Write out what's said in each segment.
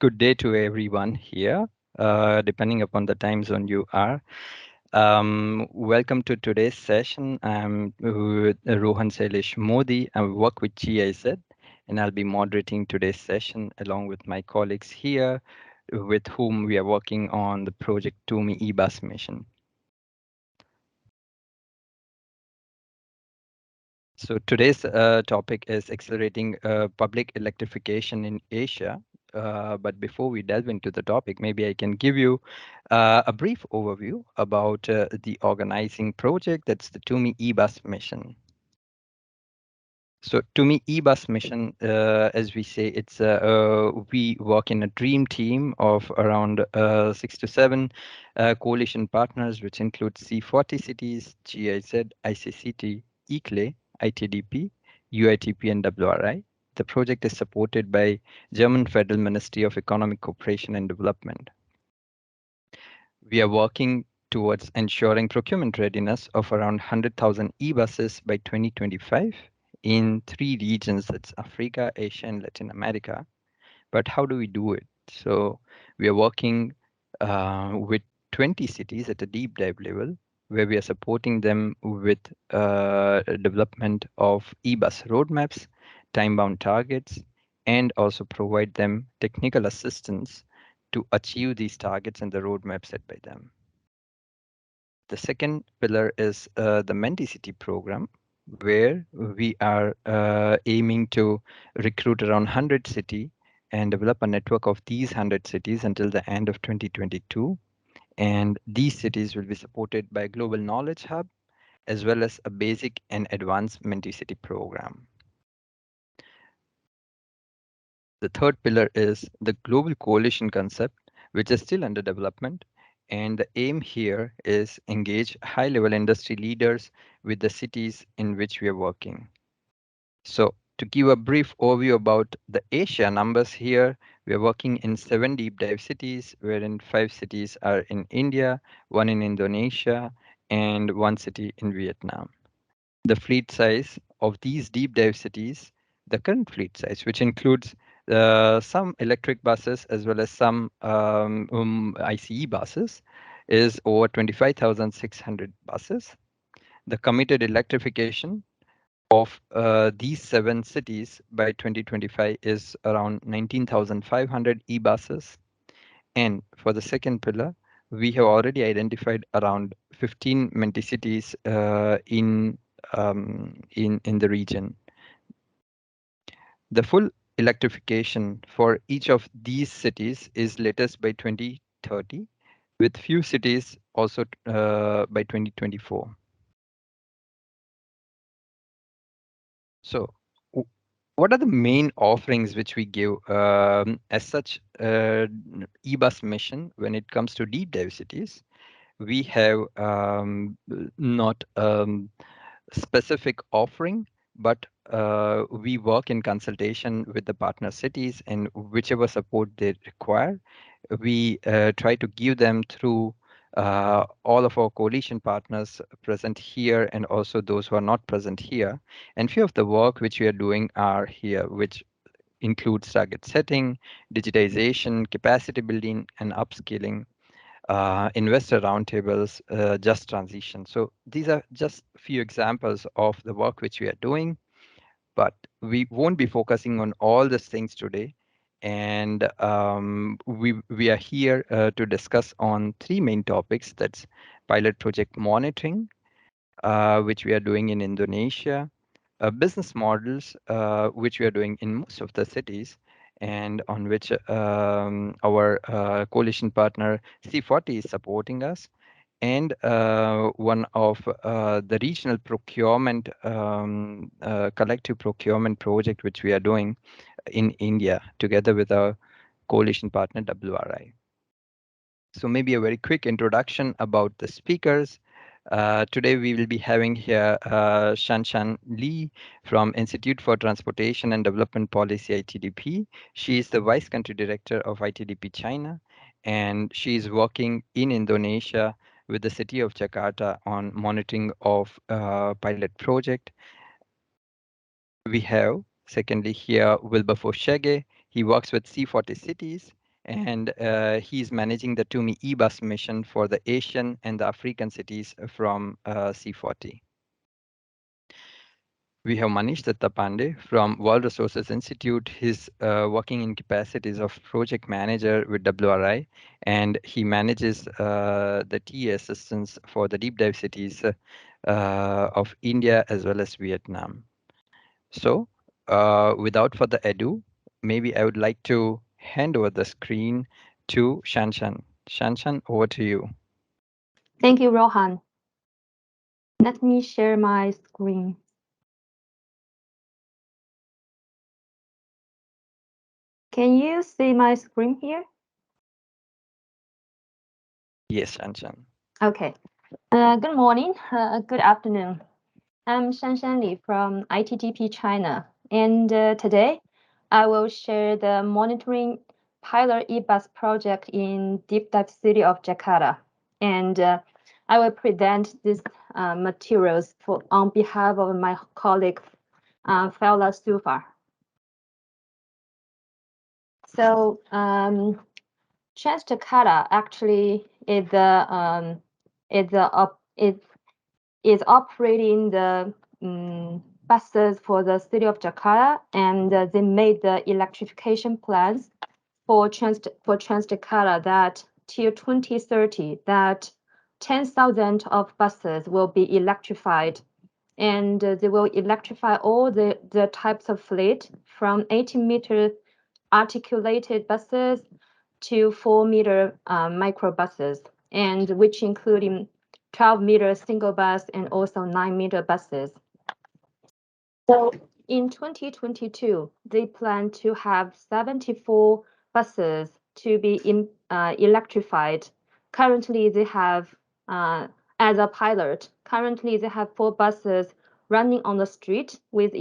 Good day to everyone here, depending upon the time zone you are. Welcome to today's session. I'm with Rohan Shailesh Modi. I work with GIZ, and I'll be moderating today's session along with my colleagues here, with whom we are working on the project TUMI eBus mission. So today's topic is accelerating public electrification in Asia. But before we delve into the topic, maybe I can give you a brief overview about the organizing project. That's the TUMI eBus mission. So TUMI eBus mission, as we say, it's we work in a dream team of around 6 to 7 coalition partners, which include C40 cities, GIZ, ICCT, ICLE, ITDP, UITP, and WRI. The project is supported by German Federal Ministry of Economic Cooperation and Development. We are working towards ensuring procurement readiness of around 100,000 e-buses by 2025 in 3 regions, that's Africa, Asia, and Latin America. But how do we do it? So we are working with 20 cities at a deep dive level, where we are supporting them with development of e-bus roadmaps, time-bound targets, and also provide them technical assistance to achieve these targets and the roadmap set by them. The second pillar is the Mendicity program, where we are aiming to recruit around 100 cities and develop a network of these 100 cities until the end of 2022. And these cities will be supported by a global knowledge hub, as well as a basic and advanced Mendicity program. The third pillar is the global coalition concept, which is still under development. And the aim here is engage high-level industry leaders with the cities in which we are working. So to give a brief overview about the Asia numbers here, we are working in 7 deep dive cities, wherein 5 cities are in India, 1 in Indonesia, and 1 city in Vietnam. The fleet size of these deep dive cities, the current fleet size, which includes some electric buses as well as some ICE buses, is over 25,600 buses. The committed electrification of these 7 cities by 2025 is around 19,500 e-buses. And for the second pillar, we have already identified around 15 Mendicities in the region. The full electrification for each of these cities is latest by 2030, with few cities also by 2024. So what are the main offerings which we give as such eBus mission when it comes to deep dive cities? We have not specific offering, but we work in consultation with the partner cities, and whichever support they require, we try to give them through all of our coalition partners present here and also those who are not present here. And few of the work which we are doing are here, which includes target setting, digitization, capacity building, and upskilling, investor roundtables, just transition. So these are just a few examples of the work which we are doing, but we won't be focusing on all these things today. And we are here to discuss on 3 main topics. That's pilot project monitoring, which we are doing in Indonesia, business models, which we are doing in most of the cities, and on which our coalition partner C40 is supporting us, and one of the regional procurement, collective procurement project, which we are doing in India together with our coalition partner WRI. So maybe a very quick introduction about the speakers. Today we will be having here Shanshan Li from Institute for Transportation and Development Policy, ITDP. She is the Vice Country Director of ITDP China, and she is working in Indonesia with the city of Jakarta on monitoring of pilot project. We have, secondly, here Wilberforce Chege. He works with C40 cities, and he's managing the TUMI e-bus mission for the Asian and the African cities from C40. We have Manish Dutta Pandey from World Resources Institute. He's working in capacities of project manager with WRI, and he manages the TA assistance for the deep dive cities of India as well as Vietnam. So without further ado, maybe I would like to hand over the screen to Shanshan. Shanshan, over to you. Thank you, Rohan. Let me share my screen. Can you see my screen here? Yes, Shanshan. Okay. Good morning. Good afternoon. I'm Shanshan Li from ITGP China, and today I will share the monitoring pilot e-bus project in deep dive city of Jakarta, and I will present these materials on behalf of my colleague Fela Sufa. So Jakarta actually is operating the buses for the city of Jakarta, and they made the electrification plans for Jakarta that till 2030 that 10,000 of buses will be electrified, and they will electrify all the types of fleet from 80-meter articulated buses to 4-meter microbuses, and which including 12-meter single bus and also 9-meter buses. So in 2022, they plan to have 74 buses to be electrified. Currently, they have, as a pilot, currently they have 4 buses running on the street with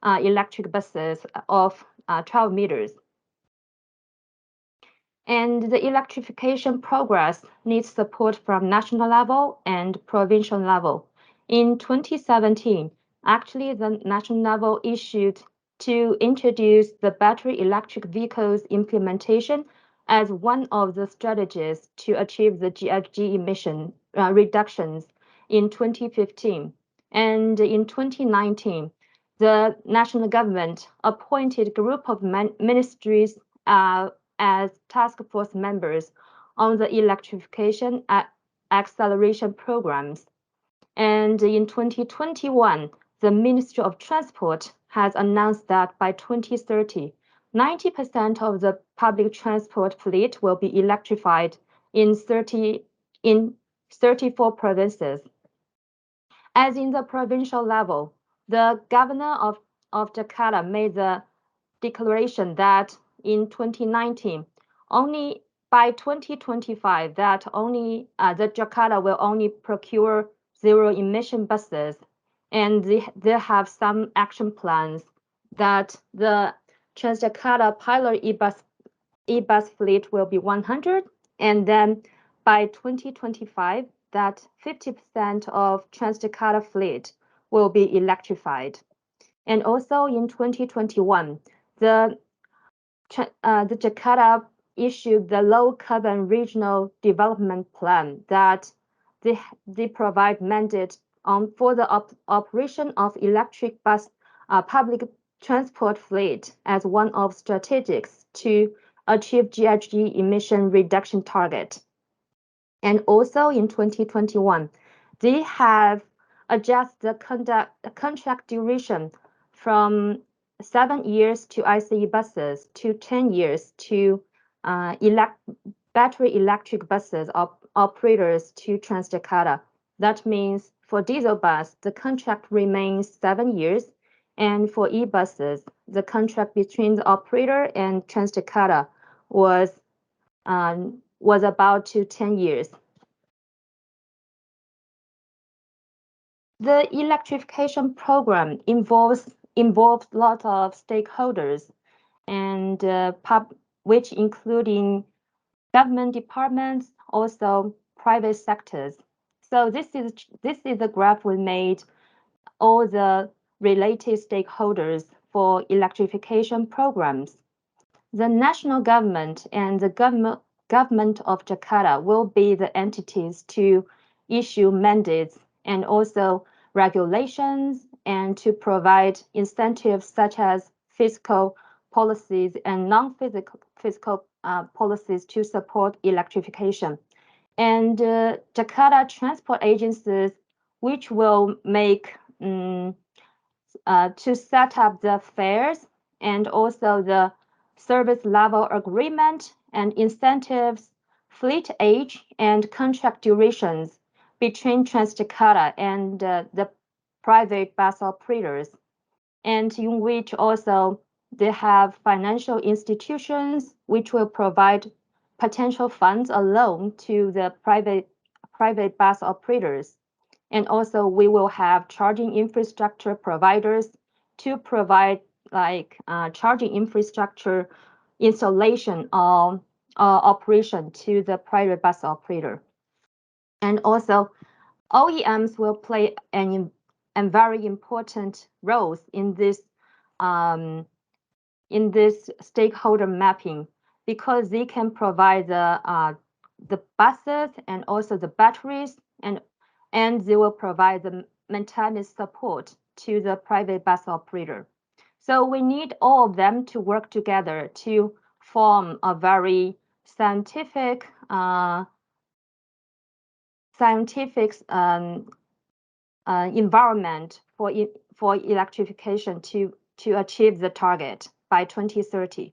electric buses of 12 meters. And the electrification progress needs support from national level and provincial level. In 2017, actually the national level issued to introduce the battery electric vehicles implementation as one of the strategies to achieve the GHG emission reductions in 2015. And in 2019, the national government appointed a group of ministries as task force members on the electrification acceleration programs. And in 2021, the Ministry of Transport has announced that by 2030, 90% of the public transport fleet will be electrified in 34 provinces. As in the provincial level, the governor of Jakarta made the declaration that in 2019, only by 2025, that only the Jakarta will only procure zero emission buses, and they have some action plans that the Transjakarta pilot e-bus fleet will be 100, and then by 2025, that 50% of Transjakarta fleet will be electrified. And also in 2021, the Jakarta issued the low carbon regional development plan that they provide mandate for the operation of electric bus public transport fleet as one of strategies to achieve GHG emission reduction target. And also in 2021, they have adjusted the contract duration from 7 years to ICE buses to 10 years to battery electric buses operators to Transjakarta. That means for diesel bus, the contract remains 7 years, and for e-buses, the contract between the operator and Transjakarta was about to 10 years. The electrification program involves lots of stakeholders, and which including government departments, also private sectors. So this is the graph we made all the related stakeholders for electrification programs. The national government and the government of Jakarta will be the entities to issue mandates and also regulations and to provide incentives such as fiscal policies and non-physical fiscal policies to support electrification. And Jakarta transport agencies, which will make to set up the fares and also the service level agreement and incentives, fleet age, and contract durations between Transjakarta and the private bus operators, and in which also they have financial institutions which will provide potential funds alone to the private bus operators. And also we will have charging infrastructure providers to provide like charging infrastructure installation or operation to the private bus operator. And also OEMs will play a very important roles in this stakeholder mapping, because they can provide the buses and also the batteries, and they will provide the maintenance support to the private bus operator. So we need all of them to work together to form a very scientific environment for electrification to achieve the target by 2030.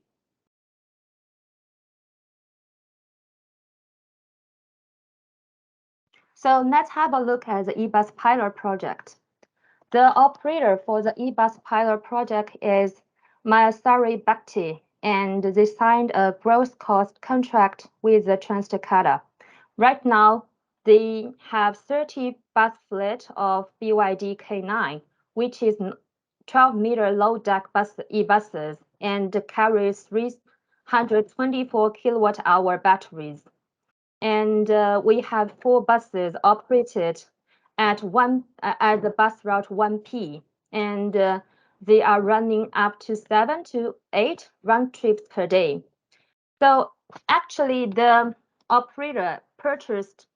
So let's have a look at the e-bus pilot project. The operator for the e-bus pilot project is Mayasari Bhakti, and they signed a gross cost contract with the Transjakarta. Right now, they have 30 bus fleet of BYD K9, which is 12-meter low-deck e-buses and carries 324 kilowatt-hour batteries. And we have 4 buses operated at the bus route 1P, and they are running up to 7 to 8 round trips per day. So actually, the operator purchased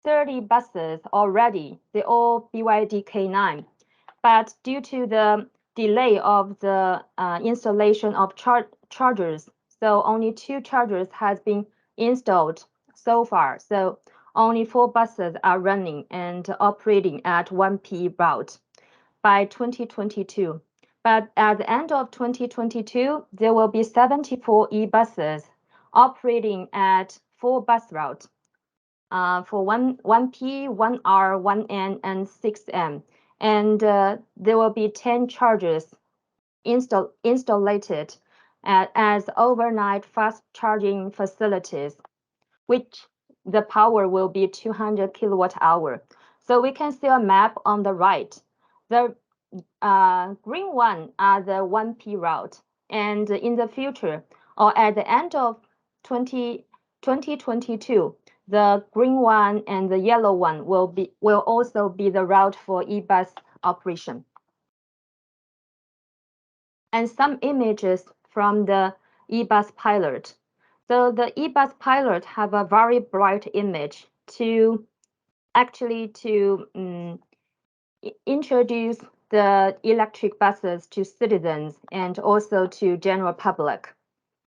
30 buses already. They all BYD K9, but due to the delay of the installation of chargers, so only 2 chargers has been installed so far. So only 4 buses are running and operating at 1P route by 2022. But at the end of 2022, there will be 74 e-buses operating at 4 bus routes for 1P, 1R, 1N, and 6M. And there will be 10 chargers installed as overnight fast charging facilities, which the power will be 200 kilowatt hour. So we can see a map on the right. The green one are the 1P route, and in the future, or at the end of 2022, the green one and the yellow one will also be the route for e-bus operation. And some images from the e-bus pilot. So the e-bus pilot have a very bright image to actually introduce the electric buses to citizens and also to general public,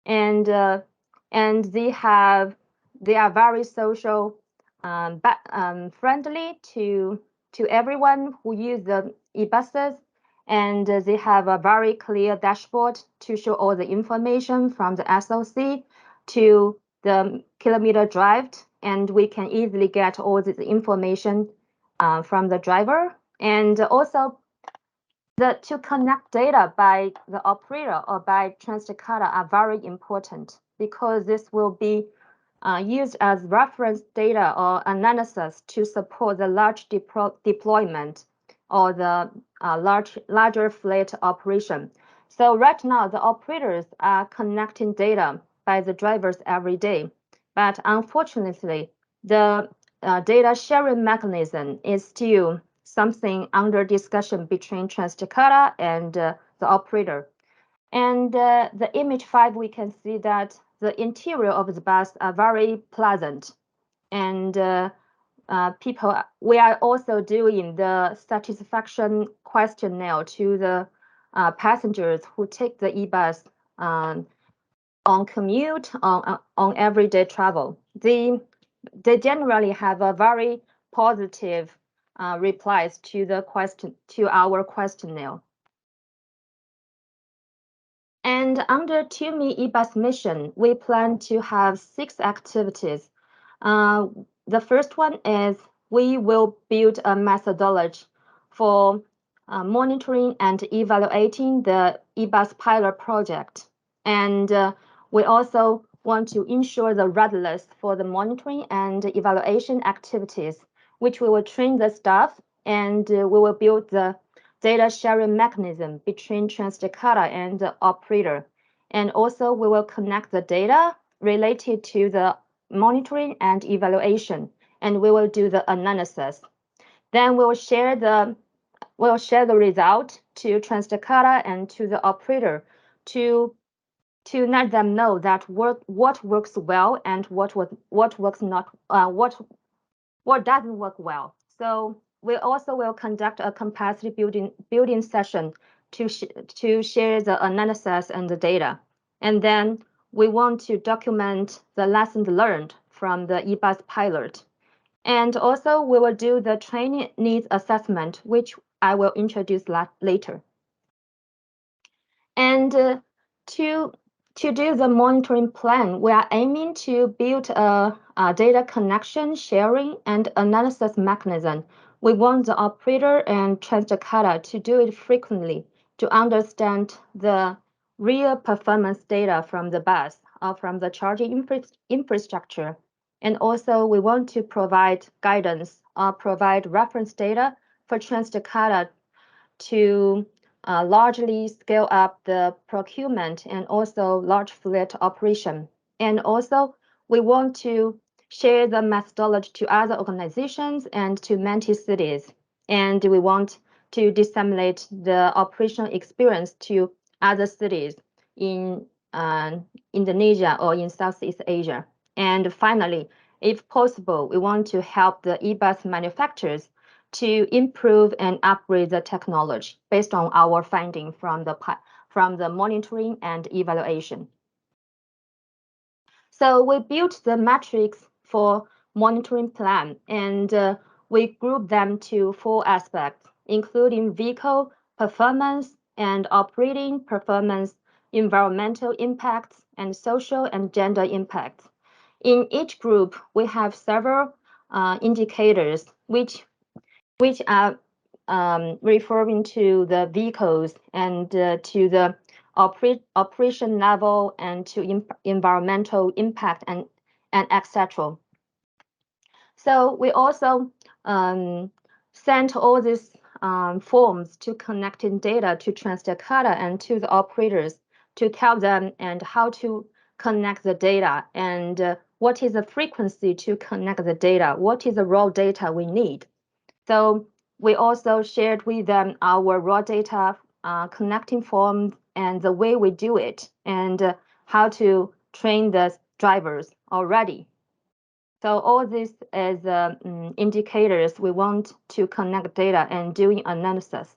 and they are very social, friendly to everyone who use the e-buses, and they have a very clear dashboard to show all the information from the SOC to the kilometer drive, and we can easily get all this information from the driver. And also to connect data by the operator or by Transjakarta are very important, because this will be used as reference data or analysis to support the large deployment or the larger fleet operation. So right now, the operators are connecting data by the drivers every day, but unfortunately, the data sharing mechanism is still something under discussion between Transjakarta and the operator. And the image 5, we can see that the interior of the bus are very pleasant. And we are also doing the satisfaction questionnaire to the passengers who take the e-bus on commute, on everyday travel. They generally have a very positive replies to our questionnaire. And under TUMI e-bus mission, we plan to have 6 activities. The first one is we will build a methodology for monitoring and evaluating the e-bus pilot project. And we also want to ensure the red list for the monitoring and evaluation activities, which we will train the staff, and we will build the data sharing mechanism between Transjakarta and the operator. And also we will connect the data related to the monitoring and evaluation, and we will do the analysis. Then we'll share the result to Transjakarta and to the operator to let them know that what works well and what works not what doesn't work well. So we also will conduct a capacity building session to share the analysis and the data. And then we want to document the lessons learned from the e-bus pilot. And also we will do the training needs assessment, which I will introduce later. And to do the monitoring plan, we are aiming to build a data connection, sharing, and analysis mechanism. We want the operator and Transjakarta to do it frequently to understand the real performance data from the bus or from the charging infrastructure. And also, we want to provide guidance or provide reference data for Transjakarta to largely scale up the procurement and also large fleet operation. And also, we want to share the methodology to other organizations and to many cities. And we want to disseminate the operational experience to other cities in Indonesia or in Southeast Asia. And finally, if possible, we want to help the e-bus manufacturers to improve and upgrade the technology based on our finding from the monitoring and evaluation. So we built the metrics for monitoring plan, and we group them to 4 aspects, including vehicle performance and operating performance, environmental impacts, and social and gender impacts. In each group, we have several indicators which are referring to the vehicles and to the operation level and to environmental impact and etc. So we also sent all these forms to connecting data to Transjakarta and to the operators to tell them and how to connect the data and what is the frequency to connect the data, what is the raw data we need. So we also shared with them our raw data connecting forms and the way we do it and how to train the drivers already. So all these is indicators we want to connect data and doing analysis.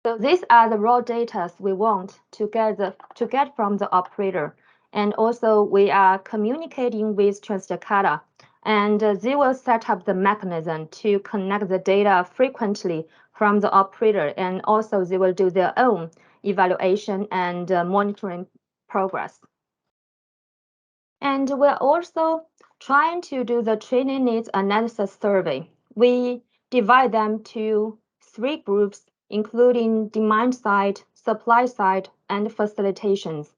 So these are the raw data we want to get from the operator. And also we are communicating with Transjakarta, and they will set up the mechanism to connect the data frequently from the operator, and also they will do their own evaluation and monitoring progress. And we're also trying to do the training needs analysis survey. We divide them to 3 groups, including demand side, supply side, and facilitations.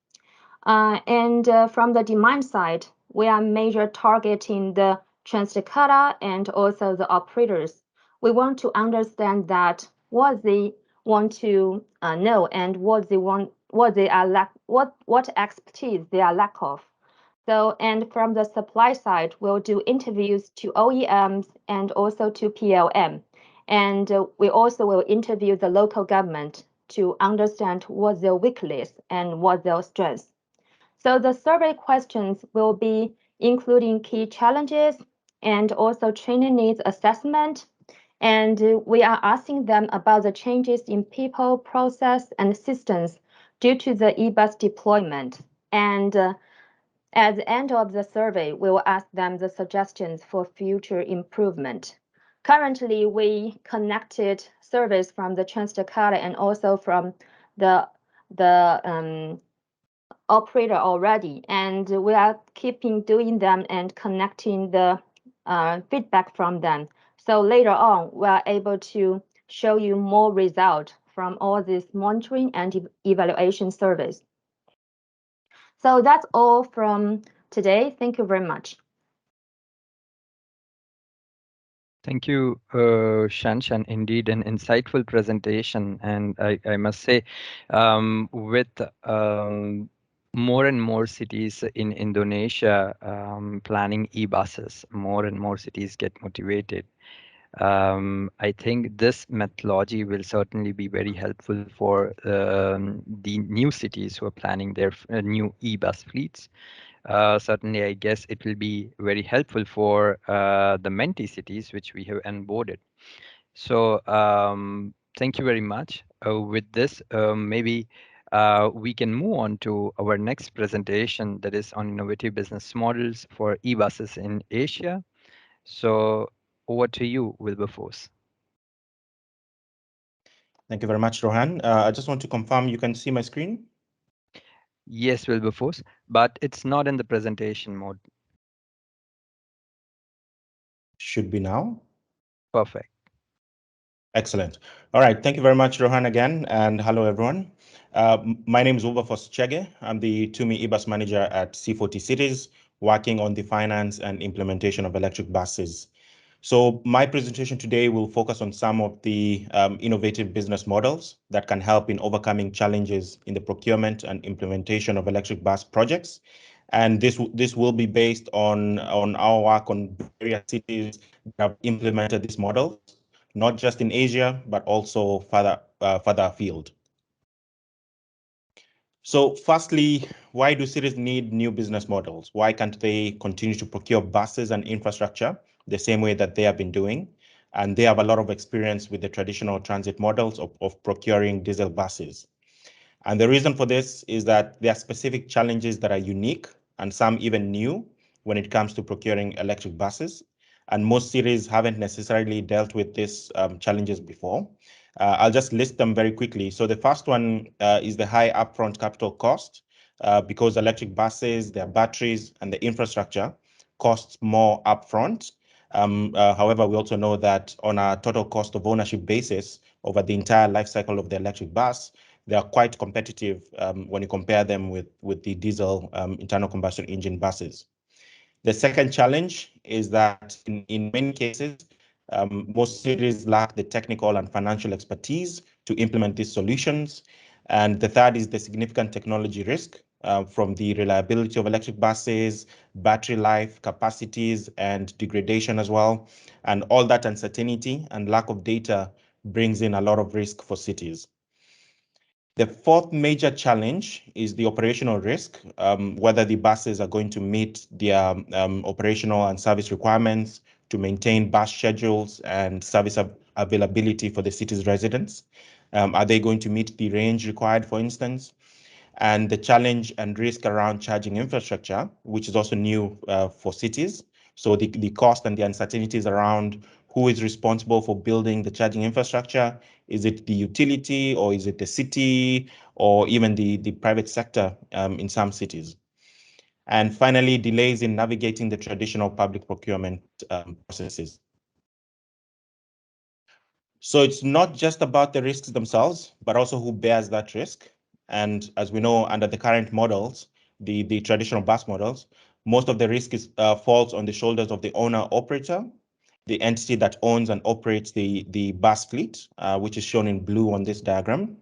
From the demand side, we are major targeting the Transjakarta and also the operators. We want to understand that what they want to know and what expertise they are lack of. So, and from the supply side, we'll do interviews to OEMs and also to PLM. And we also will interview the local government to understand what their weakness and what their strengths. So the survey questions will be including key challenges and also training needs assessment. And we are asking them about the changes in people, process, and systems due to the eBus deployment. And at the end of the survey, we will ask them the suggestions for future improvement. Currently, we connected surveys from the Transjakarta and also from the operator already, and we are keeping doing them and connecting the feedback from them. So later on, we are able to show you more result from all these monitoring and evaluation surveys. So that's all from today. Thank you very much. Thank you, Shanshan. Indeed, an insightful presentation. And I must say, with more and more cities in Indonesia planning e-buses, more and more cities get motivated. I think this methodology will certainly be very helpful for the new cities who are planning their new e-bus fleets. Certainly, I guess it will be very helpful for the Menti cities, which we have onboarded. So thank you very much. With this, maybe we can move on to our next presentation that is on innovative business models for e-buses in Asia. So over to you, Wilberforce. Thank you very much, Rohan. I just want to confirm you can see my screen. Yes, Wilberforce, but it's not in the presentation mode. Should be now. Perfect. Excellent. All right. Thank you very much, Rohan, again. And hello, everyone. My name is Wilberforce Chege. I'm the TUMI eBus manager at C40 Cities, working on the finance and implementation of electric buses. So my presentation today will focus on some of the innovative business models that can help in overcoming challenges in the procurement and implementation of electric bus projects. And this will be based on our work on various cities that have implemented these models, not just in Asia, but also further afield. So firstly, why do cities need new business models? Why can't they continue to procure buses and infrastructure the same way that they have been doing? And they have a lot of experience with the traditional transit models of procuring diesel buses. And the reason for this is that there are specific challenges that are unique and some even new when it comes to procuring electric buses. And most cities haven't necessarily dealt with these challenges before. I'll just list them very quickly. So the first one is the high upfront capital cost because electric buses, their batteries, and the infrastructure costs more upfront. However, we also know that on a total cost of ownership basis over the entire life cycle of the electric bus, they are quite competitive when you compare them with the diesel internal combustion engine buses. The second challenge is that in many cases, most cities lack the technical and financial expertise to implement these solutions. And the third is the significant technology risk from the reliability of electric buses, battery life, capacities, and degradation as well. And all that uncertainty and lack of data brings in a lot of risk for cities. The fourth major challenge is the operational risk, whether the buses are going to meet their operational and service requirements to maintain bus schedules and service availability for the city's residents. Are they going to meet the range required, for instance? And the challenge and risk around charging infrastructure, which is also new for cities. So the cost and the uncertainties around who is responsible for building the charging infrastructure. Is it the utility or is it the city or even the private sector in some cities? And finally, delays in navigating the traditional public procurement processes. So it's not just about the risks themselves, but also who bears that risk. And as we know, under the current models, the traditional bus models, most of the risk falls on the shoulders of the owner operator, the entity that owns and operates the bus fleet, which is shown in blue on this diagram.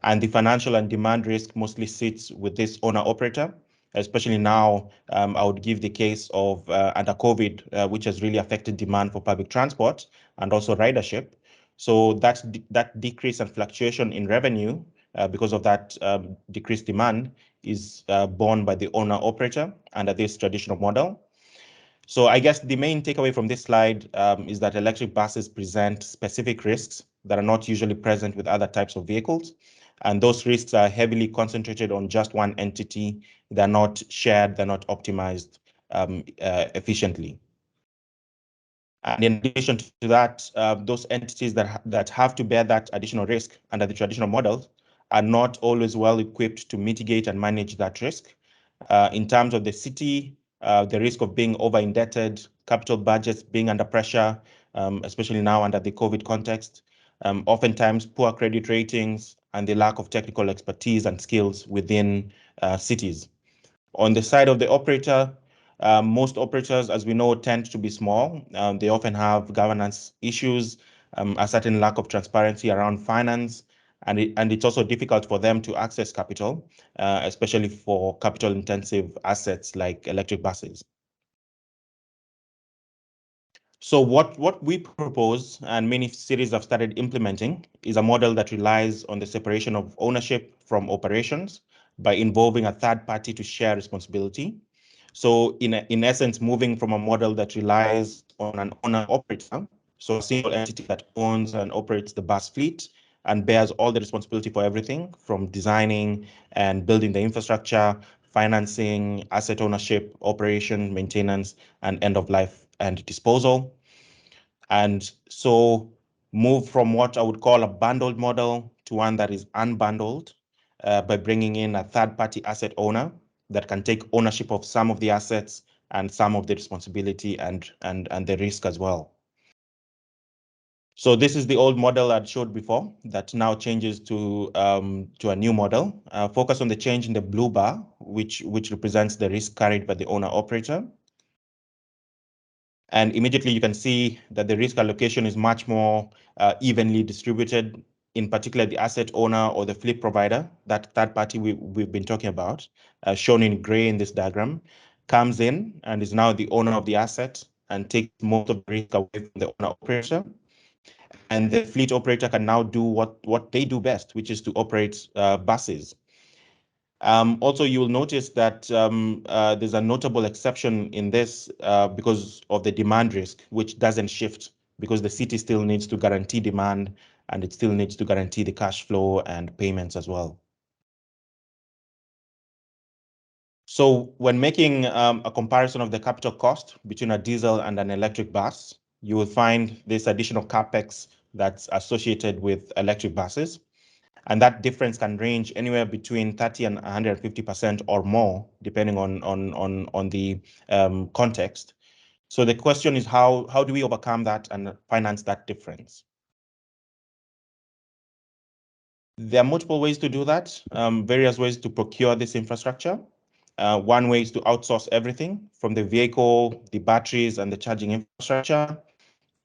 And the financial and demand risk mostly sits with this owner operator, especially now. I would give the case of under COVID, which has really affected demand for public transport and also ridership. So that decrease and fluctuation in revenue because of that decreased demand is borne by the owner operator under this traditional model. So I guess the main takeaway from this slide is that electric buses present specific risks that are not usually present with other types of vehicles. And those risks are heavily concentrated on just one entity. They're not shared, they're not optimized efficiently. And in addition to that, those entities that have to bear that additional risk under the traditional models are not always well equipped to mitigate and manage that risk. In terms of the city, the risk of being over indebted, capital budgets being under pressure, especially now under the COVID context, oftentimes poor credit ratings and the lack of technical expertise and skills within cities. On the side of the operator, most operators, as we know, tend to be small. They often have governance issues, a certain lack of transparency around finance, and it's also difficult for them to access capital, especially for capital-intensive assets like electric buses. So what we propose, and many cities have started implementing, is a model that relies on the separation of ownership from operations by involving a third party to share responsibility. So in essence, moving from a model that relies on an owner-operator, so a single entity that owns and operates the bus fleet and bears all the responsibility for everything from designing and building the infrastructure, financing, asset ownership, operation, maintenance, and end of life and disposal. And so move from what I would call a bundled model to one that is unbundled by bringing in a third-party asset owner that can take ownership of some of the assets and some of the responsibility and the risk as well. So this is the old model I'd showed before that now changes to a new model. Focus on the change in the blue bar, which represents the risk carried by the owner operator. And immediately you can see that the risk allocation is much more evenly distributed, in particular the asset owner or the fleet provider, that third party we've been talking about, shown in gray in this diagram, comes in and is now the owner of the asset and takes most of the risk away from the owner operator. And the fleet operator can now do what they do best, which is to operate buses. Also, you will notice that there's a notable exception in this because of the demand risk, which doesn't shift because the city still needs to guarantee demand and it still needs to guarantee the cash flow and payments as well. So when making a comparison of the capital cost between a diesel and an electric bus, you will find this additional capex that's associated with electric buses. And that difference can range anywhere between 30 and 150% or more, depending on the context. So the question is how do we overcome that and finance that difference? There are multiple ways to do that, various ways to procure this infrastructure. One way is to outsource everything from the vehicle, the batteries, and the charging infrastructure.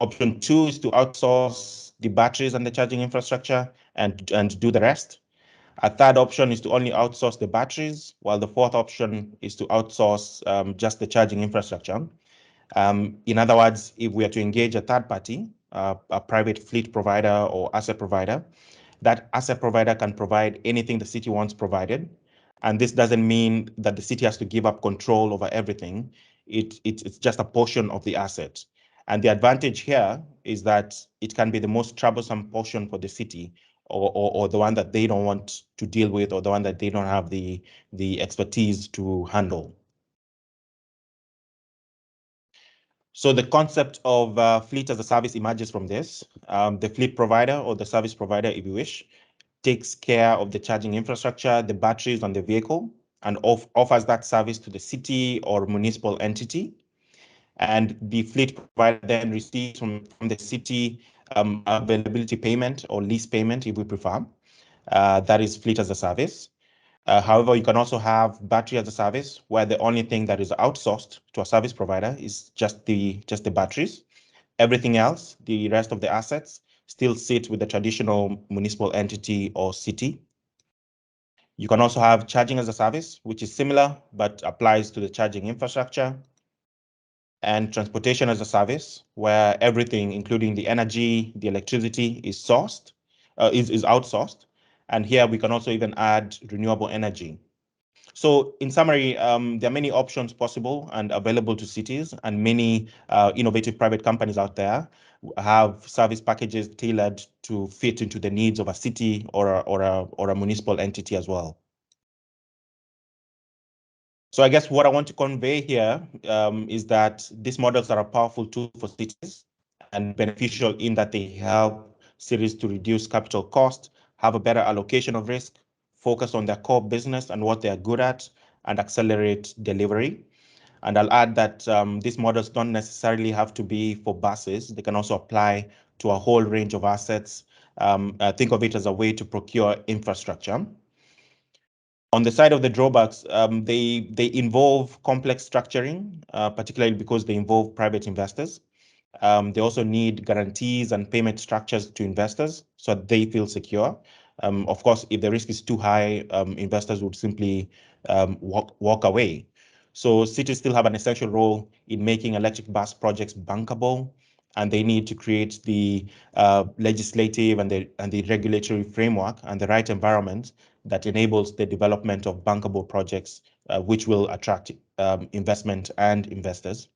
Option 2 is to outsource the batteries and the charging infrastructure and do the rest. A third option is to only outsource the batteries, while the fourth option is to outsource just the charging infrastructure. In other words, if we are to engage a third party, a private fleet provider or asset provider, that asset provider can provide anything the city wants provided. And this doesn't mean that the city has to give up control over everything. It's just a portion of the asset. And the advantage here is that it can be the most troublesome portion for the city or the one that they don't want to deal with or the one that they don't have the expertise to handle. So the concept of fleet as a service emerges from this. The fleet provider or the service provider, if you wish, takes care of the charging infrastructure, the batteries on the vehicle, and offers that service to the city or municipal entity. And the fleet provider then receives from the city availability payment or lease payment, if we prefer. That is fleet as a service. However, you can also have battery as a service, where the only thing that is outsourced to a service provider is just the batteries. Everything else, the rest of the assets, still sit with the traditional municipal entity or city. You can also have charging as a service, which is similar but applies to the charging infrastructure. and transportation as a service, where everything, including the energy, the electricity, is sourced, is outsourced. And here we can also even add renewable energy. So in summary, there are many options possible and available to cities, and many innovative private companies out there have service packages tailored to fit into the needs of a city or a municipal entity as well. So I guess what I want to convey here is that these models are a powerful tool for cities and beneficial in that they help cities to reduce capital cost, have a better allocation of risk, focus on their core business and what they are good at, and accelerate delivery. And I'll add that these models don't necessarily have to be for buses. They can also apply to a whole range of assets. Think of it as a way to procure infrastructure. On the side of the drawbacks, they involve complex structuring, particularly because they involve private investors. They also need guarantees and payment structures to investors so that they feel secure. Of course, if the risk is too high, investors would simply walk away. So cities still have an essential role in making electric bus projects bankable, and they need to create the legislative and the regulatory framework and the right environment that enables the development of bankable projects, which will attract investment and investors.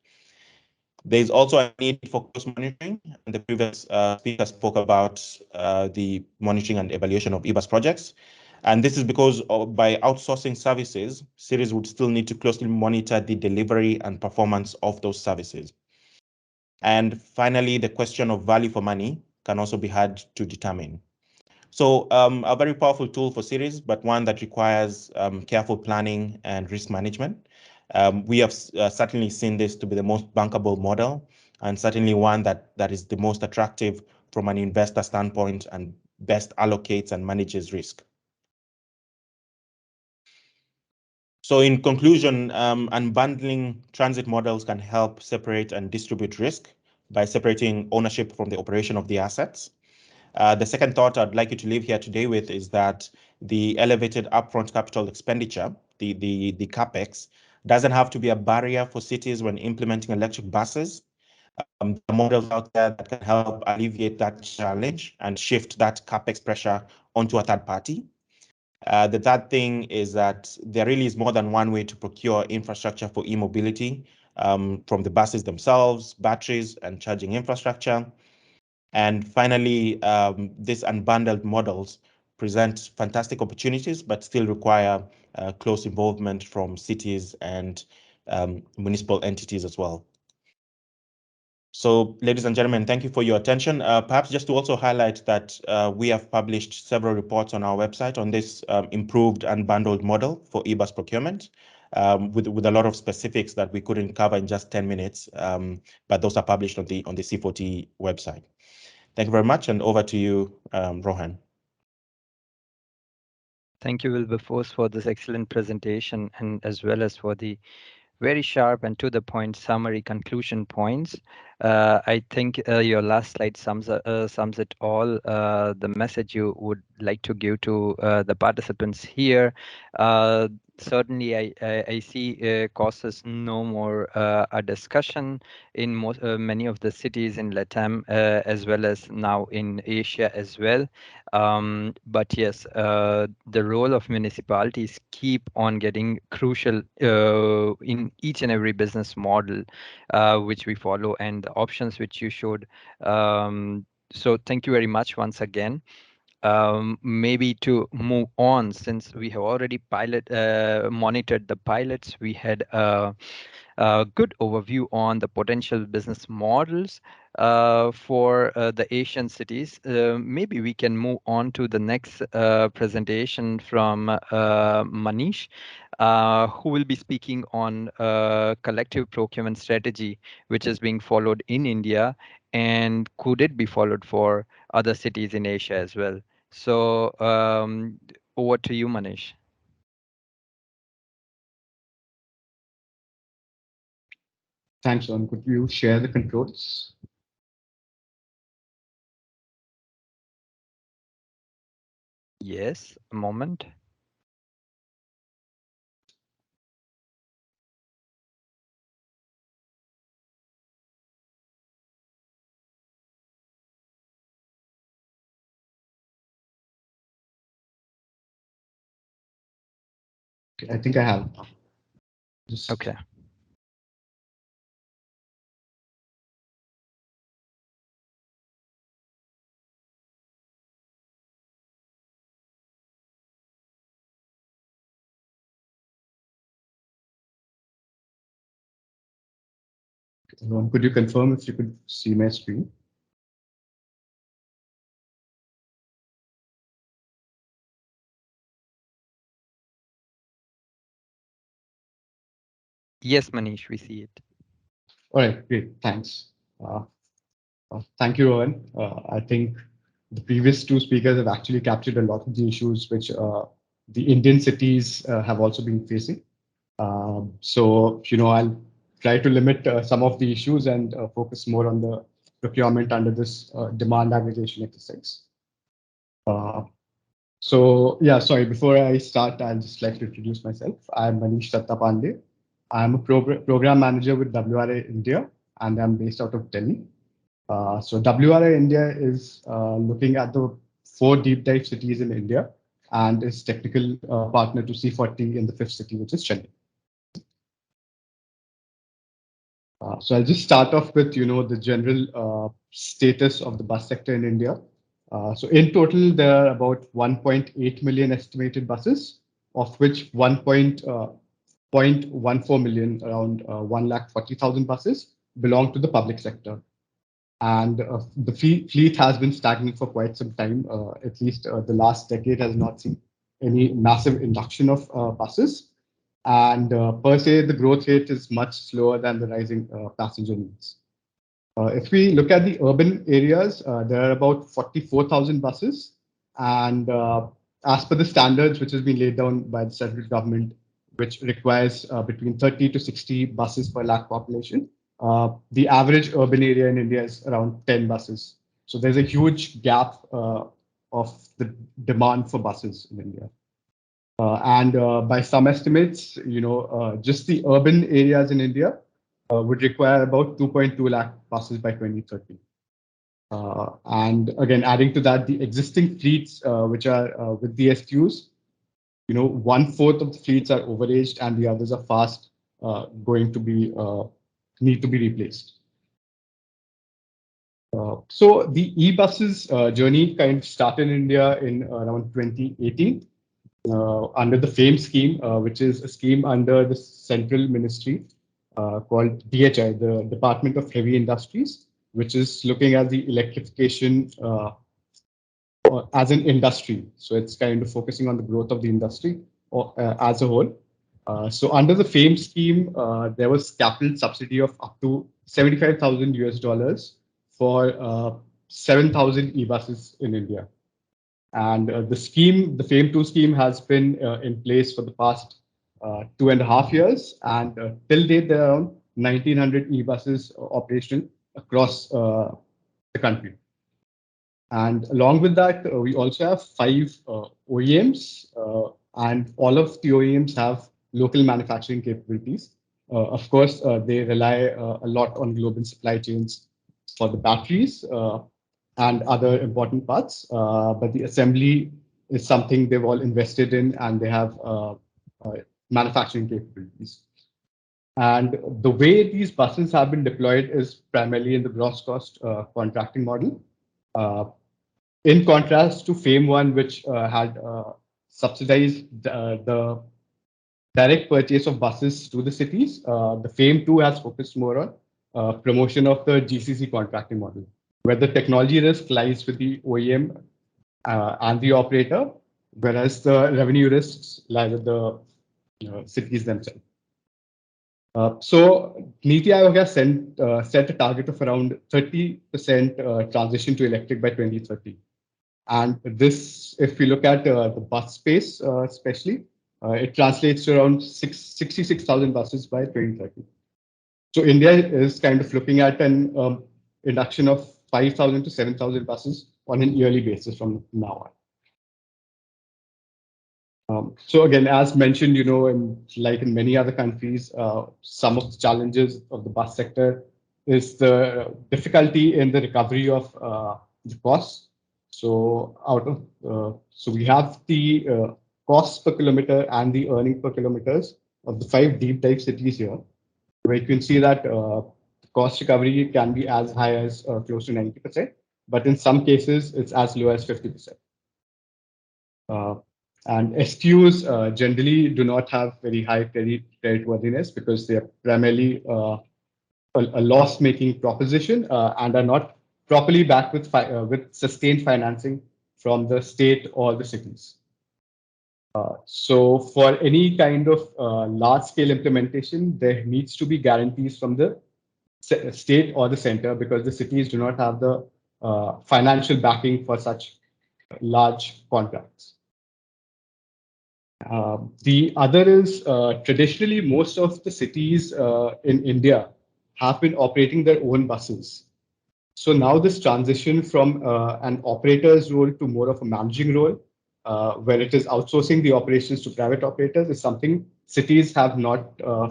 There's also a need for close monitoring, and the previous speaker spoke about the monitoring and evaluation of EBAS projects. And this is because by outsourcing services, cities would still need to closely monitor the delivery and performance of those services. And finally, the question of value for money can also be hard to determine. So a very powerful tool for cities, but one that requires careful planning and risk management. We have certainly seen this to be the most bankable model, and certainly one that is the most attractive from an investor standpoint and best allocates and manages risk. So in conclusion, unbundling transit models can help separate and distribute risk by separating ownership from the operation of the assets. The second thought I'd like you to leave here today with is that the elevated upfront capital expenditure, the CapEx, doesn't have to be a barrier for cities when implementing electric buses. There are models out there that can help alleviate that challenge and shift that CapEx pressure onto a third party. The third thing is that there really is more than one way to procure infrastructure for e-mobility, from the buses themselves, batteries, and charging infrastructure. And finally, these unbundled models present fantastic opportunities, but still require close involvement from cities and municipal entities as well. So, ladies and gentlemen, thank you for your attention. Perhaps just to also highlight that we have published several reports on our website on this improved unbundled model for e-bus procurement, with a lot of specifics that we couldn't cover in just 10 minutes, but those are published on the C40 website. Thank you very much, and over to you, Rohan. Thank you, Wilberforce, for this excellent presentation and as well as for the very sharp and to the point summary conclusion points. I think your last slide sums it all. The message you would like to give to the participants here. Certainly, I see cost is no more a discussion in many of the cities in Latam, as well as now in Asia as well. But yes, the role of municipalities keep on getting crucial in each and every business model which we follow and the options which you showed. So thank you very much once again. Maybe to move on, since we have already monitored the pilots, we had a good overview on the potential business models for the Asian cities. Maybe we can move on to the next presentation from Manish, who will be speaking on collective procurement strategy, which is being followed in India, and could it be followed for other cities in Asia as well. So over to you, Manish. Thanks, Ron. Could you share the controls? Yes, a moment. I think I have. Just Okay. Could you confirm if you could see my screen? Yes, Manish, we see it. All right, great. Thanks. Thank you, Rohan. I think the previous two speakers have actually captured a lot of the issues which the Indian cities have also been facing. So, I'll try to limit some of the issues and focus more on the procurement under this demand aggregation exercise. Uh, yeah, sorry, before I start, I'd just like to introduce myself. I'm Manish Dutta Pandey. I'm a program manager with WRA India, and I'm based out of Delhi. So WRA India is looking at the 4 deep dive cities in India and is technical partner to C40 in the 5th city, which is Chennai. So I'll just start off with, the general status of the bus sector in India. So in total, there are about 1.8 million estimated buses, of which 1.14 million, around 1,40,000 buses, belong to the public sector. And the fleet has been stagnant for quite some time. At least the last decade has not seen any massive induction of buses. And per se, the growth rate is much slower than the rising passenger needs. If we look at the urban areas, there are about 44,000 buses. And as per the standards which has been laid down by the central government, which requires between 30 to 60 buses per lakh population, the average urban area in India is around 10 buses. So there's a huge gap of the demand for buses in India. And by some estimates, just the urban areas in India would require about 2.2 lakh buses by 2030. And again, adding to that, the existing fleets, which are with the STUs, 1/4 of the fleets are overaged and the others are fast going to be need to be replaced. So the e-buses journey kind of started in India in around 2018 under the FAME scheme, which is a scheme under the central ministry called DHI, the Department of Heavy Industries, which is looking at the electrification as an industry. So it's kind of focusing on the growth of the industry as a whole. So under the FAME scheme, there was capital subsidy of up to 75,000 US dollars for 7,000 e-buses in India. And the scheme, the FAME2 scheme, has been in place for the past 2.5 years. And till date, there are around 1,900 e-buses operational across the country. And along with that, we also have 5 OEMs, and all of the OEMs have local manufacturing capabilities. Of course, they rely a lot on global supply chains for the batteries and other important parts, but the assembly is something they've all invested in, and they have manufacturing capabilities. And the way these buses have been deployed is primarily in the gross cost contracting model. In contrast to FAME1, which had subsidized the direct purchase of buses to the cities, the FAME2 has focused more on promotion of the GCC contracting model, where the technology risk lies with the OEM and the operator, whereas the revenue risks lie with the cities themselves. So Niti Aayog has set a target of around 30% transition to electric by 2030. And this, if we look at the bus space especially, it translates to around 66,000 buses by 2030. So India is kind of looking at an induction of 5,000 to 7,000 buses on an yearly basis from now on. So again, as mentioned, like in many other countries, some of the challenges of the bus sector is the difficulty in the recovery of the costs. So so we have the cost per kilometer and the earning per kilometers of the 5 deep dive cities here, where you can see that cost recovery can be as high as close to 90%, but in some cases it's as low as 50%. And SQs generally do not have very high credit worthiness because they are primarily a loss-making proposition and are not properly backed with sustained financing from the state or the cities. So for any kind of large-scale implementation, there needs to be guarantees from the state or the center because the cities do not have the financial backing for such large contracts. The other is traditionally most of the cities in India have been operating their own buses. So now this transition from an operator's role to more of a managing role, where it is outsourcing the operations to private operators, is something cities have not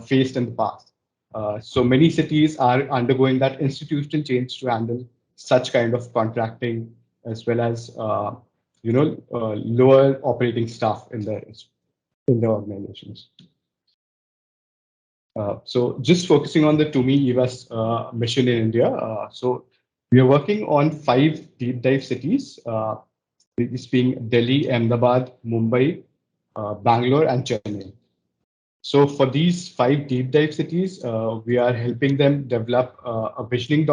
faced in the past. So many cities are undergoing that institutional change to handle such kind of contracting, as well as lower operating staff in the organizations. So just focusing on the TUMI EVAS mission in India. So we are working on 5 deep dive cities, these being Delhi, Ahmedabad, Mumbai, Bangalore, and Chennai. So for these 5 deep dive cities, we are helping them develop a visioning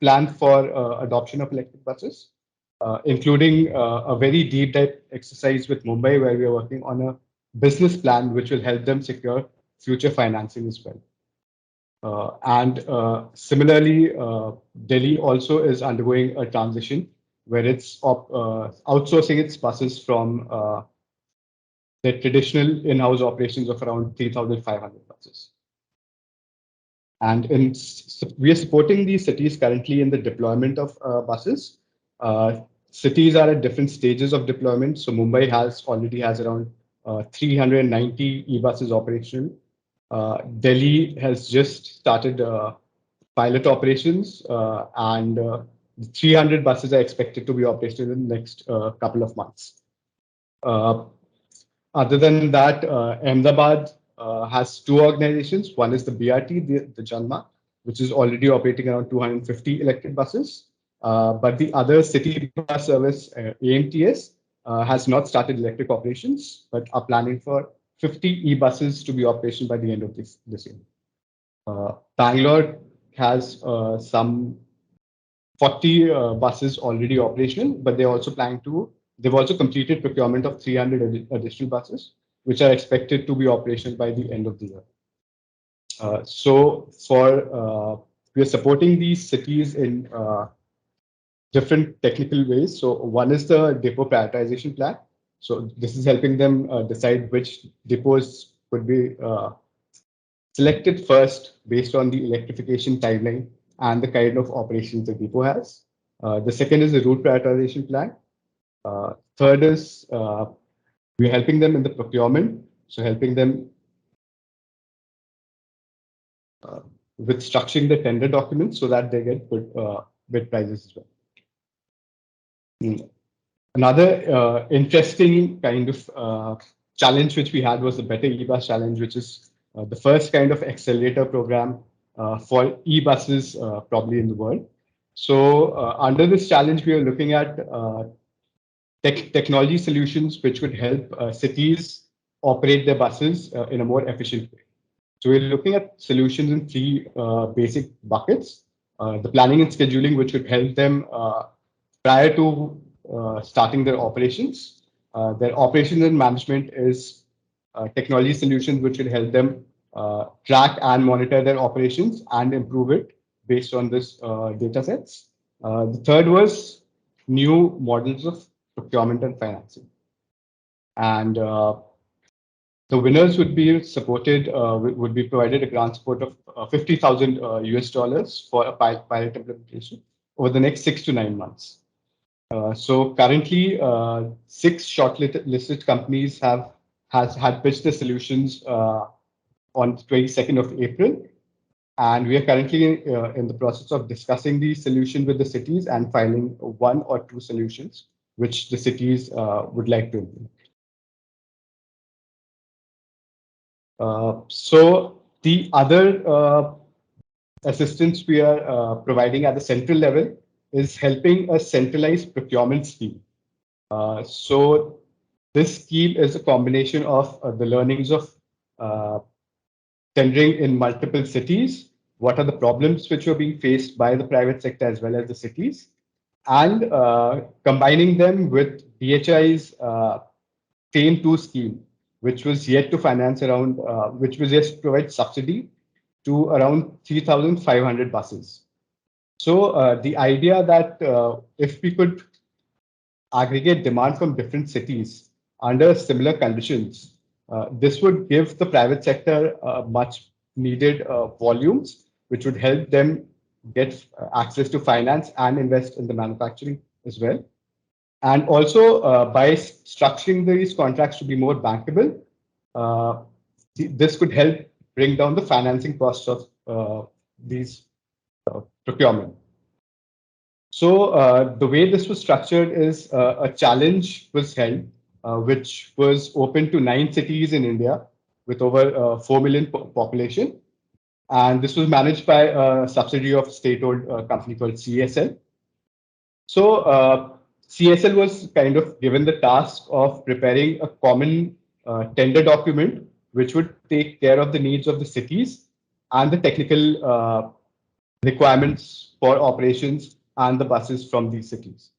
plan for adoption of electric buses, including a very deep dive exercise with Mumbai, where we are working on a business plan which will help them secure future financing as well. And similarly, Delhi also is undergoing a transition where it's outsourcing its buses from the traditional in-house operations of around 3,500 buses. And we are supporting these cities currently in the deployment of buses. Cities are at different stages of deployment. So Mumbai already has around 390 e-buses operational. Delhi has just started pilot operations, and 300 buses are expected to be operational in the next couple of months. Other than that, Ahmedabad has 2 organizations. One is the BRT, the Janma, which is already operating around 250 electric buses. But the other city bus service, AMTS, has not started electric operations, but are planning for 50 e-buses to be operational by the end of this year. Bangalore has some 40 buses already operational, but they've also completed procurement of 300 additional buses, which are expected to be operational by the end of the year. We are supporting these cities in different technical ways. So one is the depot prioritization plan. So this is helping them decide which depots could be selected first based on the electrification timeline and the kind of operations the depot has. The second is the route prioritization plan. Third is we're helping them in the procurement, so helping them with structuring the tender documents so that they get good bid prices as well. Another interesting kind of challenge which we had was the Better E-Bus Challenge, which is the first kind of accelerator program for e-buses probably in the world. So under this challenge, we are looking at technology solutions which would help cities operate their buses in a more efficient way. So we're looking at solutions in 3 basic buckets. The planning and scheduling, which would help them prior to starting their operations. Their operations and management is technology solutions which will help them track and monitor their operations and improve it based on this data sets. The third was new models of procurement and financing. And the winners would be supported, would be provided a grant support of $50,000 US for a pilot implementation over the next 6 to 9 months. So currently, 6 shortlisted companies had pitched their solutions on the 22nd of April. And we are currently in the process of discussing these solutions with the cities and filing 1 or 2 solutions which the cities would like to implement. So the other assistance we are providing at the central level is helping a centralized procurement scheme. So this scheme is a combination of the learnings of uh, tendering in multiple cities, what are the problems which are being faced by the private sector as well as the cities, and combining them with DHI's FAME 2 scheme, which was yet to finance around, which was yet to provide subsidy to around 3,500 buses. So the idea that if we could aggregate demand from different cities under similar conditions, this would give the private sector much needed volumes, which would help them get access to finance and invest in the manufacturing as well. And also, by structuring these contracts to be more bankable, uh, this could help bring down the financing costs of these procurement. So the way this was structured is a challenge was held, which was open to 9 cities in India with over 4 million population. And this was managed by a subsidiary of a state-owned company called CSL. So CSL was kind of given the task of preparing a common tender document, which would take care of the needs of the cities and the technical requirements for operations and the buses from these cities.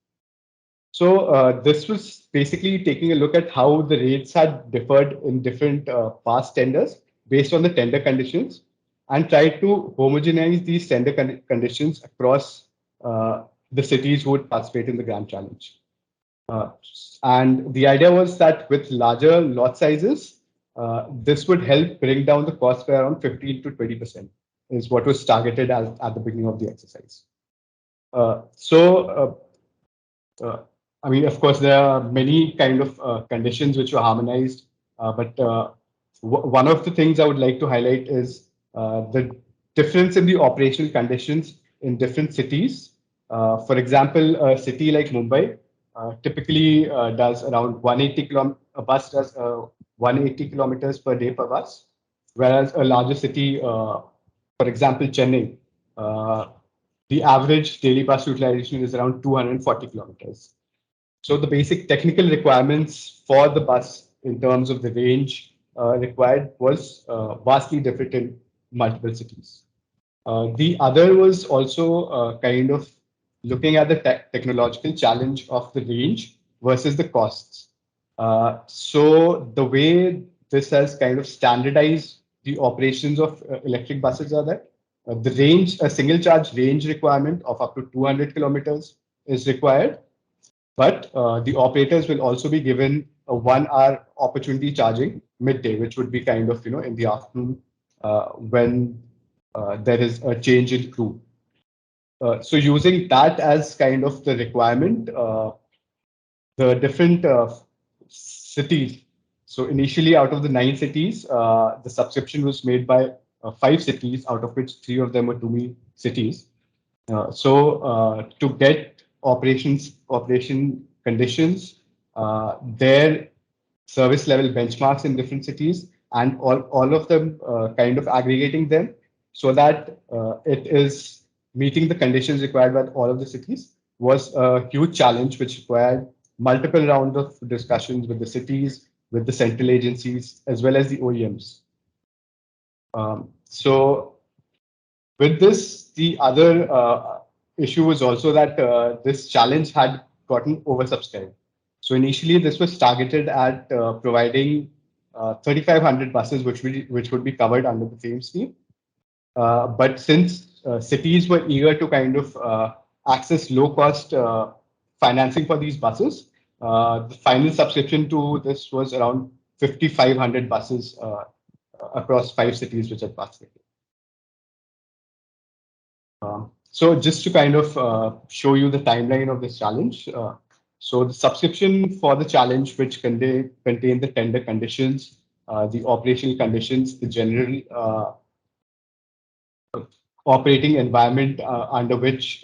So this was basically taking a look at how the rates had differed in different past tenders based on the tender conditions and tried to homogenize these tender conditions across the cities who would participate in the Grand Challenge. Uh, and the idea was that with larger lot sizes, this would help bring down the cost by around 15 to 20%, is what was targeted at the beginning of the exercise. So I mean, of course, there are many kind of conditions which were harmonized, but one of the things I would like to highlight is the difference in the operational conditions in different cities. For example, a city like Mumbai typically does around 180 a bus does 180 kilometers per day per bus, whereas a larger city, for example, Chennai, uh, the average daily bus utilization is around 240 kilometers. So the basic technical requirements for the bus in terms of the range required was vastly different in multiple cities. The other was also kind of looking at the technological challenge of the range versus the costs. So the way this has kind of standardized the operations of electric buses are that the range, a single charge range requirement of up to 200 kilometers is required, but the operators will also be given a 1 hour opportunity charging midday, which would be kind of, in the afternoon when there is a change in crew. So using that as kind of the requirement, the different cities. So initially, out of the 9 cities, the subscription was made by 5 cities, out of which 3 of them were TUMI cities. So to get operation conditions, their service level benchmarks in different cities, and all of them kind of aggregating them so that it is meeting the conditions required by all of the cities was a huge challenge, which required multiple rounds of discussions with the cities, with the central agencies, as well as the OEMs. So with this, the other issue was also that this challenge had gotten oversubscribed. So initially, this was targeted at providing 3,500 buses, which would be covered under the FAME scheme. But since cities were eager to kind of access low-cost financing for these buses, the final subscription to this was around 5,500 buses across 5 cities which had participated. So just to kind of show you the timeline of this challenge. So the subscription for the challenge, which contain the tender conditions, the operational conditions, the general operating environment under which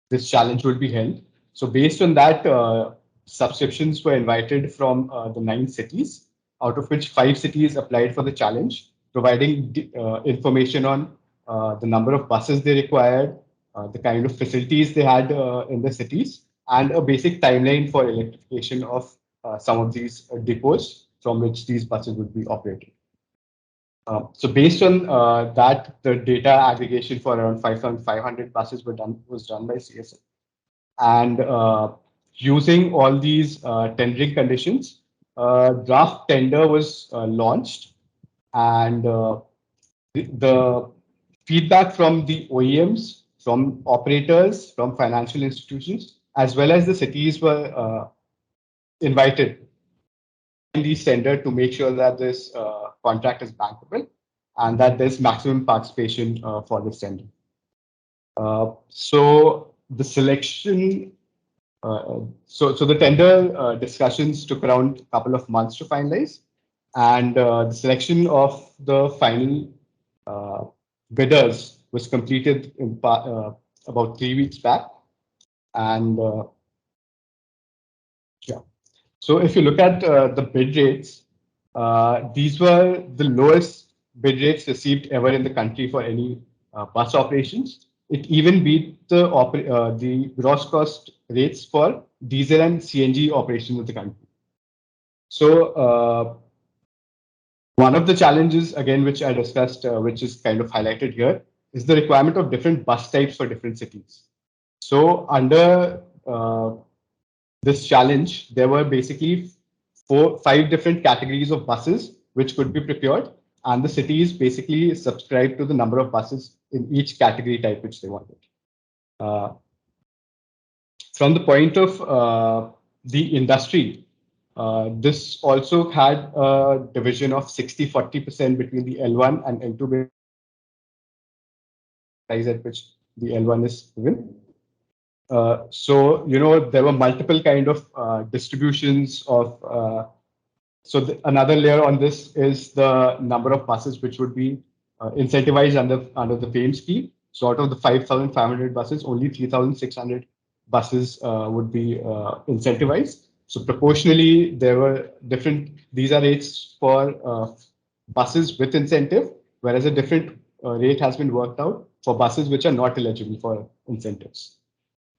this challenge would be held. So based on that, subscriptions were invited from the 9 cities. out of which 5 cities applied for the challenge, providing information on the number of buses they required, the kind of facilities they had in the cities, and a basic timeline for electrification of some of these depots from which these buses would be operated. So based on that, the data aggregation for around 5,500 buses was done by CSL. And using all these tendering conditions, draft tender was launched, and the feedback from the OEMs, from operators, from financial institutions, as well as the cities were invited in these tender to make sure that this contract is bankable and that there's maximum participation for this tender. So the selection, so the tender discussions took around a couple of months to finalize, and the selection of the final bidders was completed in about 3 weeks back. And yeah, so if you look at the bid rates, these were the lowest bid rates received ever in the country for any bus operations. It even beat the gross cost rates for diesel and CNG operations in the country. So one of the challenges, again, which I discussed, which is kind of highlighted here, is the requirement of different bus types for different cities. So under this challenge, there were basically 5 different categories of buses which could be procured, and the cities basically subscribed to the number of buses in each category type which they wanted. From the point of the industry, this also had a division of 60-40% between the L1 and L2 price at which the L1 is given. So, there were multiple kind of distributions of. So another layer on this is the number of buses which would be incentivized under the FAME scheme. So out of the 5,500 buses, only 3,600 buses would be incentivized. So proportionally, there were different. These are rates for buses with incentive, whereas a different rate has been worked out for buses which are not eligible for incentives.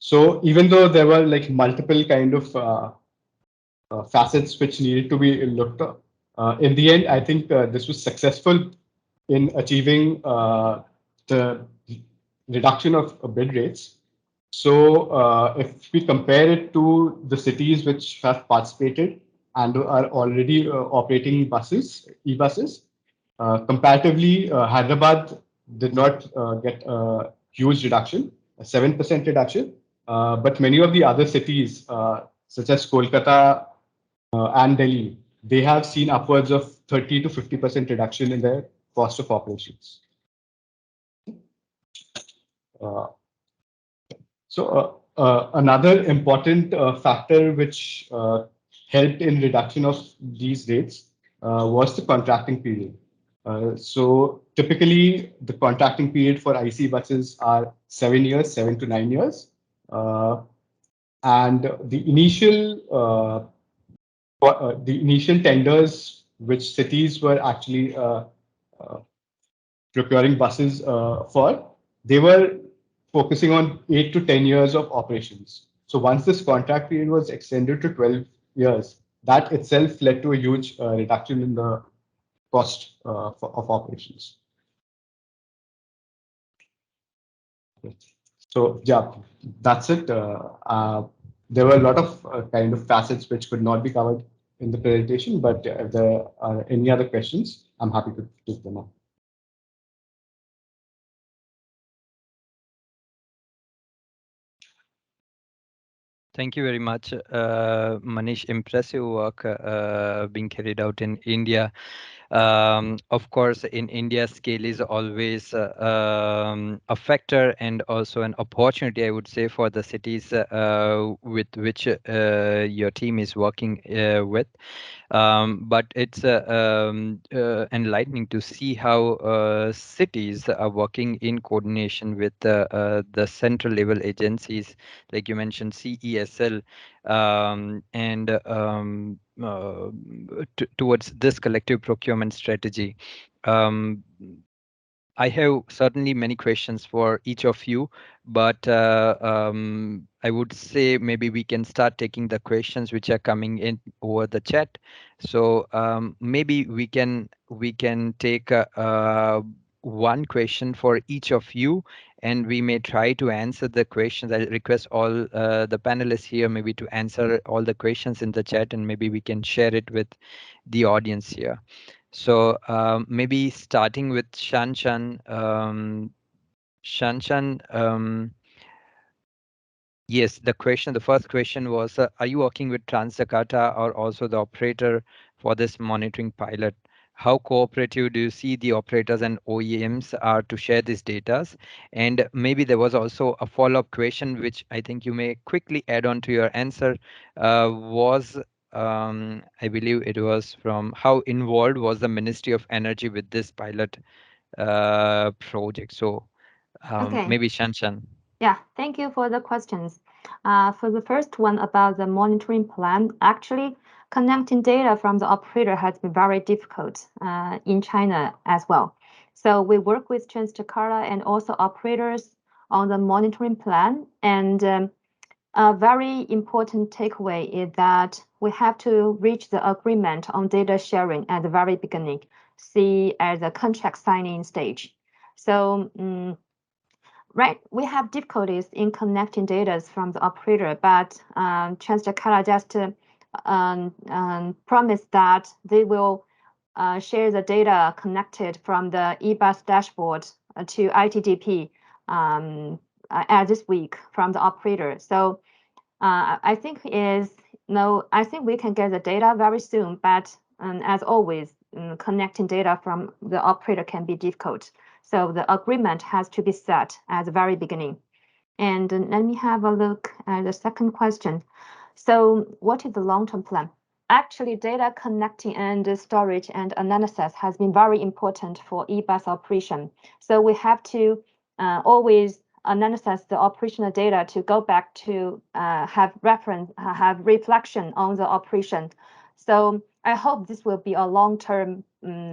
So even though there were like multiple kind of facets which needed to be looked at, in the end, I think this was successful in achieving the reduction of bid rates. So if we compare it to the cities which have participated and are already operating buses, e-buses, comparatively, Hyderabad did not get a huge reduction, a 7% reduction, but many of the other cities, such as Kolkata and Delhi, they have seen upwards of 30 to 50% reduction in their cost of operations. Another important factor which helped in reduction of these rates was the contracting period. So typically, the contracting period for IC buses are 7 years, 7 to 9 years. And the initial tenders which cities were actually procuring buses for, they were focusing on 8 to 10 years of operations. So once this contract period was extended to 12 years, that itself led to a huge reduction in the cost of operations. So yeah, that's it. There were a lot of kind of facets which could not be covered in the presentation, but if there are any other questions, I'm happy to take them up. Thank you very much, Manish. Impressive work being carried out in India. Of course, in India, scale is always a factor and also an opportunity, I would say, for the cities with which your team is working with. But it's enlightening to see how cities are working in coordination with the central level agencies, like you mentioned, CESL, and towards this collective procurement strategy. Um, I have certainly many questions for each of you, but I would say maybe we can start taking the questions which are coming in over the chat. So maybe we can take one question for each of you, and we may try to answer the questions. I request all the panelists here maybe to answer all the questions in the chat, and maybe we can share it with the audience here. So maybe starting with Shanshan. Shanshan, yes, the first question was, are you working with Transjakarta or also the operator for this monitoring pilot? How cooperative do you see the operators and OEMs are to share these data? And maybe there was also a follow-up question, which I think you may quickly add on to your answer, was I believe it was from how involved was the Ministry of Energy with this pilot project? So Okay. maybe Shanshan. Yeah, thank you for the questions. For the first one about the monitoring plan, actually connecting data from the operator has been very difficult in China as well. So we work with Transjakarta and also operators on the monitoring plan. And a very important takeaway is that we have to reach the agreement on data sharing at the very beginning, see as a contract signing stage. So right, we have difficulties in connecting data from the operator, but Transjakarta just promised that they will share the data connected from the eBus dashboard to ITDP this week from the operator. So I think I think we can get the data very soon, but as always, connecting data from the operator can be difficult. So the agreement has to be set at the very beginning. And let me have a look at the second question. So what is the long-term plan? Actually, data connecting and storage and analysis has been very important for eBus operation. So we have to always analyze the operational data to go back to have reflection on the operation. So I hope this will be a long-term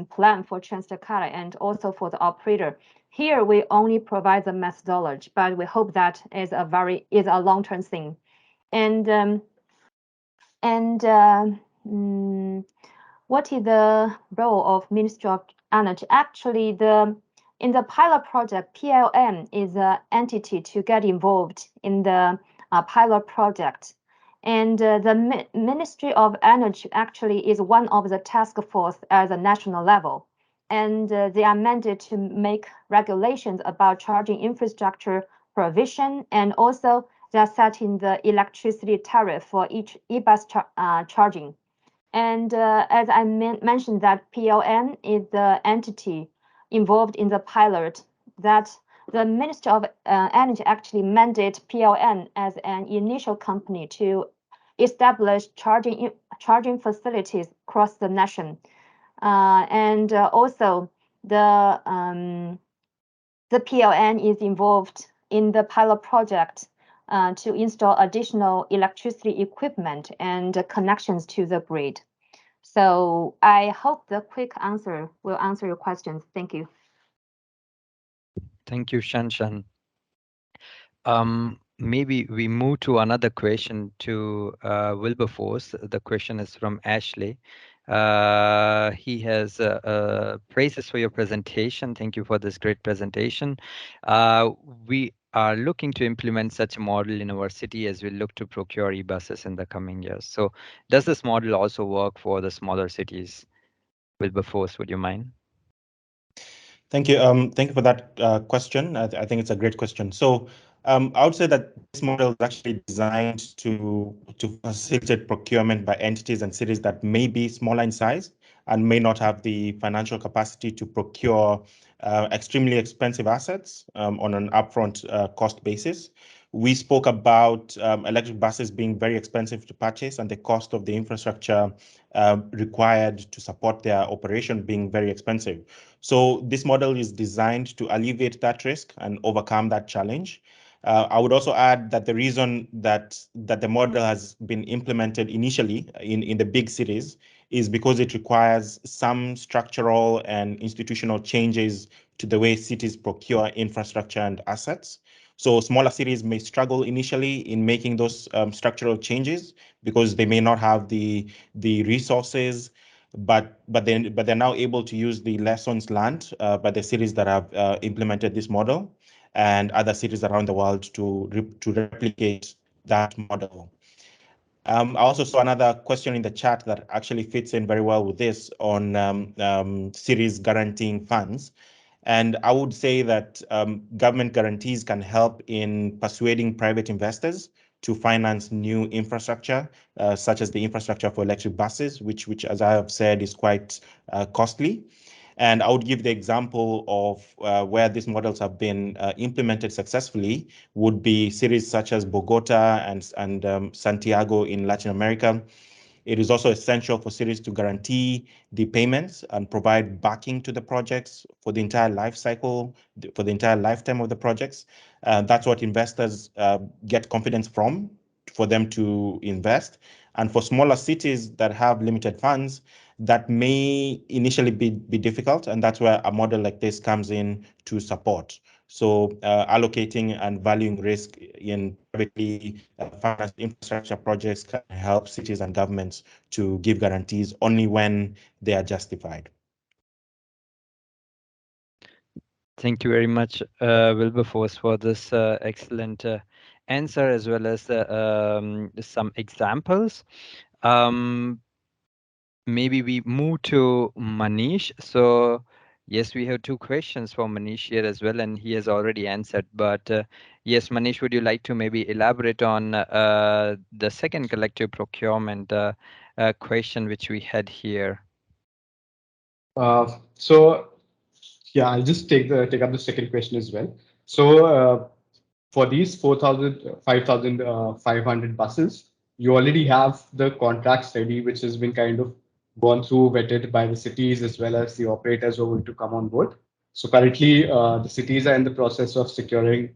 plan for Transjakarta and also for the operator. Here we only provide the methodology, but we hope that is a long-term thing. And what is the role of Ministry of Energy? Actually, in the pilot project, PLN is an entity to get involved in the pilot project. And the Ministry of Energy actually is one of the task force at the national level. And they are mandated to make regulations about charging infrastructure provision, and also they are setting the electricity tariff for each eBus charging. And as I mentioned, that PLN is the entity involved in the pilot, that the Ministry of Energy actually mandated PLN as an initial company to establish charging facilities across the nation. And also the PLN is involved in the pilot project to install additional electricity equipment and connections to the grid. So I hope the quick answer will answer your questions. Thank you. Thank you, Shanshan. Maybe we move to another question to Wilberforce. The question is from Ashley. He has praises for your presentation. Thank you for this great presentation. We are looking to implement such a model in our city as we look to procure e-buses in the coming years. So does this model also work for the smaller cities? Wilberforce, would you mind? Thank you. Thank you for that question. I think it's a great question. So I would say that this model is actually designed to facilitate procurement by entities and cities that may be smaller in size and may not have the financial capacity to procure extremely expensive assets on an upfront cost basis. We spoke about electric buses being very expensive to purchase and the cost of the infrastructure required to support their operation being very expensive. So this model is designed to alleviate that risk and overcome that challenge. I would also add that the reason that the model has been implemented initially in the big cities is because it requires some structural and institutional changes to the way cities procure infrastructure and assets. So smaller cities may struggle initially in making those structural changes because they may not have the resources, but they're now able to use the lessons learned by the cities that have implemented this model and other cities around the world to replicate that model. I also saw another question in the chat that actually fits in very well with this on cities guaranteeing funds. And I would say that government guarantees can help in persuading private investors to finance new infrastructure, such as the infrastructure for electric buses, which as I have said, is quite costly. And I would give the example of where these models have been implemented successfully would be cities such as Bogota and Santiago in Latin America. It is also essential for cities to guarantee the payments and provide backing to the projects for the entire life cycle, for the entire lifetime of the projects. That's what investors get confidence from for them to invest. And for smaller cities that have limited funds, that may initially be difficult. And that's where a model like this comes in to support. So allocating and valuing risk in privately financed infrastructure projects can help cities and governments to give guarantees only when they are justified. Thank you very much, Wilberforce, for this excellent answer as well as some examples. Maybe we move to Manish. So yes, we have two questions for Manish here as well, and he has already answered. But yes, Manish, would you like to maybe elaborate on the second collective procurement question which we had here? So yeah, I'll just take up the second question as well. So for these 5,500 buses, you already have the contracts ready, which has been kind of gone through, vetted by the cities as well as the operators who are going to come on board. So currently, the cities are in the process of securing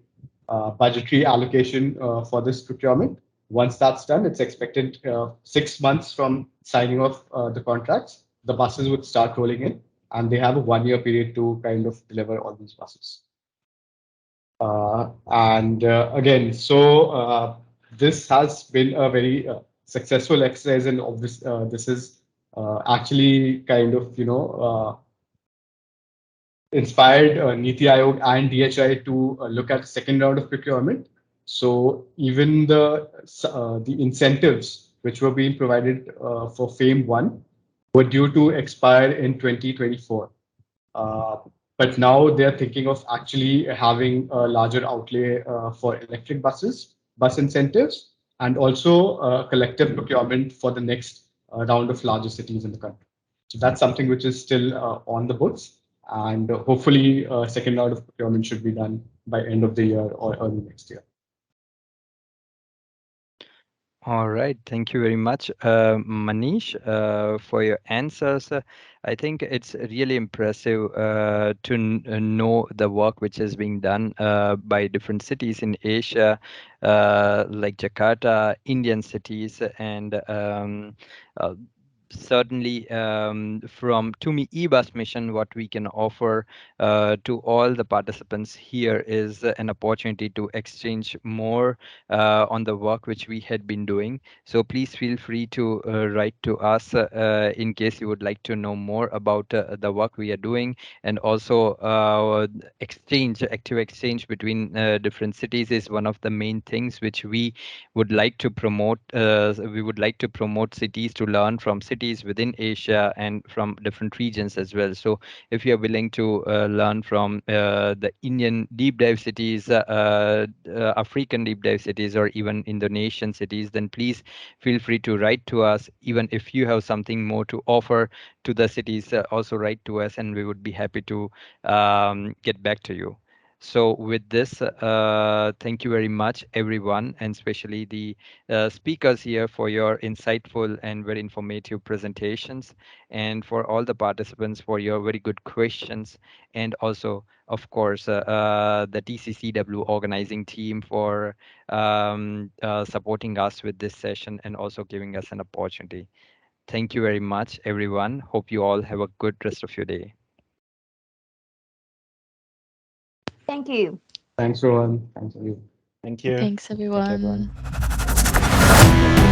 budgetary allocation for this procurement. Once that's done, it's expected 6 months from signing off the contracts, the buses would start rolling in, and they have a 1 year period to kind of deliver all these buses. And again, so this has been a very successful exercise, and this is actually kind of inspired Niti Aayog and DHI to look at the second round of procurement. So even the incentives which were being provided for FAME 1 were due to expire in 2024. But now they're thinking of actually having a larger outlay for electric buses, bus incentives, and also collective procurement for the next round of larger cities in the country. So that's something which is still on the books, and hopefully second round of procurement should be done by end of the year or early next year. All right, thank you very much, Manish, for your answers. I think it's really impressive to know the work which is being done by different cities in Asia, like Jakarta, Indian cities, and certainly from TUMI e-bus mission, what we can offer to all the participants here is an opportunity to exchange more on the work which we had been doing. So please feel free to write to us in case you would like to know more about the work we are doing, and also active exchange between different cities is one of the main things which we would like to promote. We would like to promote cities to learn from cities within Asia and from different regions as well. So if you're willing to learn from the Indian deep dive cities, African deep dive cities, or even Indonesian cities, then please feel free to write to us. Even if you have something more to offer to the cities, also write to us, and we would be happy to get back to you. So with this, thank you very much, everyone, and especially the speakers here for your insightful and very informative presentations, and for all the participants for your very good questions, and also, of course, the TCCW organizing team for supporting us with this session and also giving us an opportunity. Thank you very much, everyone. Hope you all have a good rest of your day. Thank you. Thanks, Rohan. Thanks, everyone. Thank you. Thanks, Thank you, everyone. everyone.